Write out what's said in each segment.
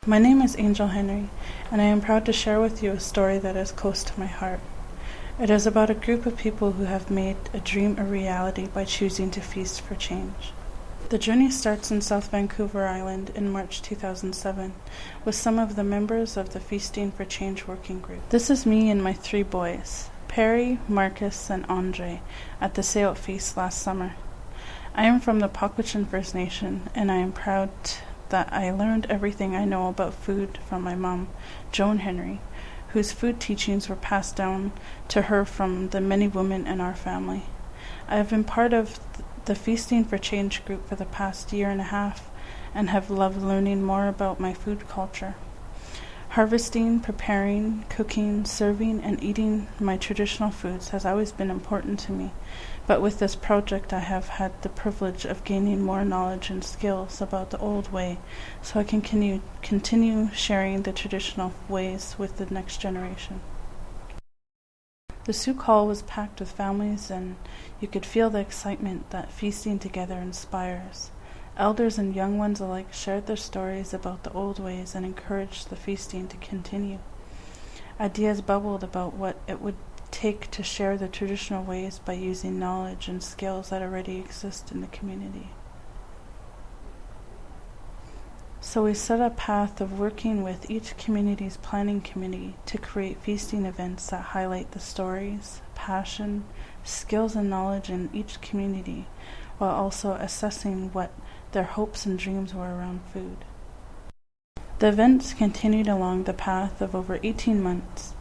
My name is Angel Henry, and I am proud to share with you a story that is close to my heart. It is about a group of people who have made a dream a reality by choosing to feast for change. The journey starts in South Vancouver Island in March 2007 with some of the members of the Feasting for Change working group. This is me and my 3 boys, Perry, Marcus, and Andre, at the Say Out Feast last summer. I am from the Paquachin First Nation, and I am proud that I learned everything I know about food from my mom, Joan Henry, whose food teachings were passed down to her from the many women in our family. I have been part of the Feasting for Change group for the past year and a half and have loved learning more about my food culture. Harvesting, preparing, cooking, serving, and eating my traditional foods has always been important to me, but with this project I have had the privilege of gaining more knowledge and skills about the old way so I can continue sharing the traditional ways with the next generation. The souk hall was packed with families, and you could feel the excitement that feasting together inspires. Elders and young ones alike shared their stories about the old ways and encouraged the feasting to continue. Ideas bubbled about what it would take to share the traditional ways by using knowledge and skills that already exist in the community. So we set a path of working with each community's planning committee to create feasting events that highlight the stories, passion, skills, and knowledge in each community, while also assessing what their hopes and dreams were around food. The events continued along the path of over 18 months.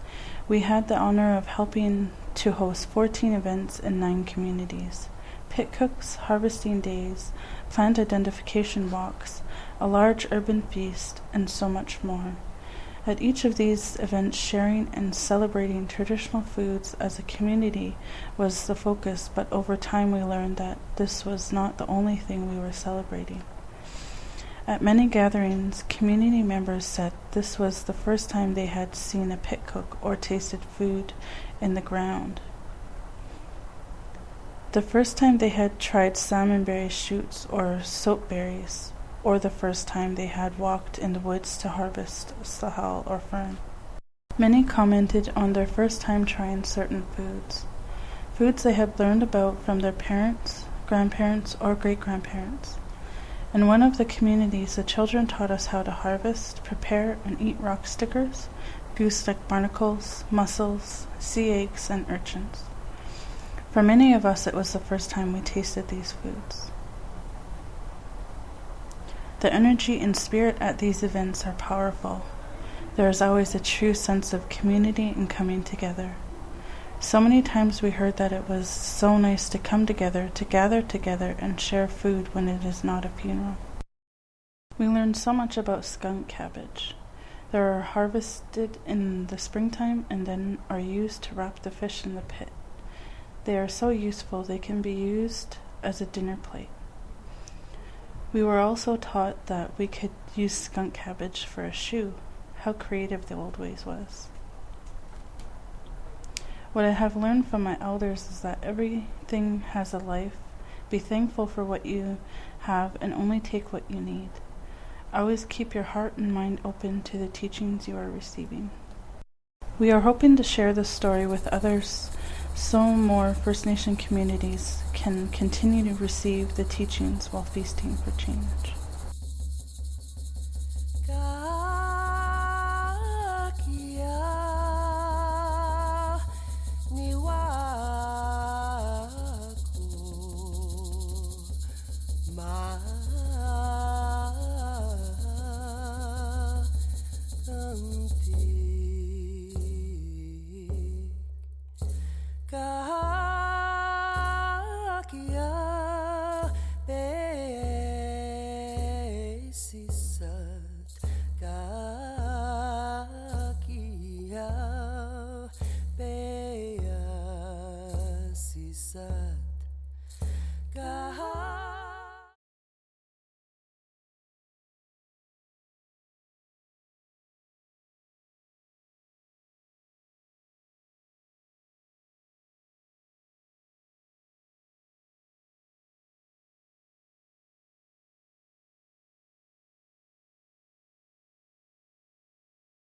We had the honor of helping to host 14 events in 9 communities: pit cooks, harvesting days, plant identification walks, a large urban feast, and so much more. At each of these events, sharing and celebrating traditional foods as a community was the focus, but over time we learned that this was not the only thing we were celebrating. At many gatherings, community members said this was the first time they had seen a pit cook or tasted food in the ground. The first time they had tried salmonberry shoots or soapberries, or the first time they had walked in the woods to harvest sahal or fern. Many commented on their first time trying certain foods they had learned about from their parents, grandparents, or great-grandparents. In one of the communities, the children taught us how to harvest, prepare, and eat rock stickers, goose-neck barnacles, mussels, sea eggs, and urchins. For many of us, it was the first time we tasted these foods. The energy and spirit at these events are powerful. There is always a true sense of community and coming together. So many times we heard that it was so nice to come together, to gather together and share food when it is not a funeral. We learned so much about skunk cabbage. They are harvested in the springtime and then are used to wrap the fish in the pit. They are so useful they can be used as a dinner plate. We were also taught that we could use skunk cabbage for a shoe. How creative the old ways was. What I have learned from my elders is that everything has a life. Be thankful for what you have and only take what you need. Always keep your heart and mind open to the teachings you are receiving. We are hoping to share this story with others so more First Nation communities can continue to receive the teachings while feasting for change.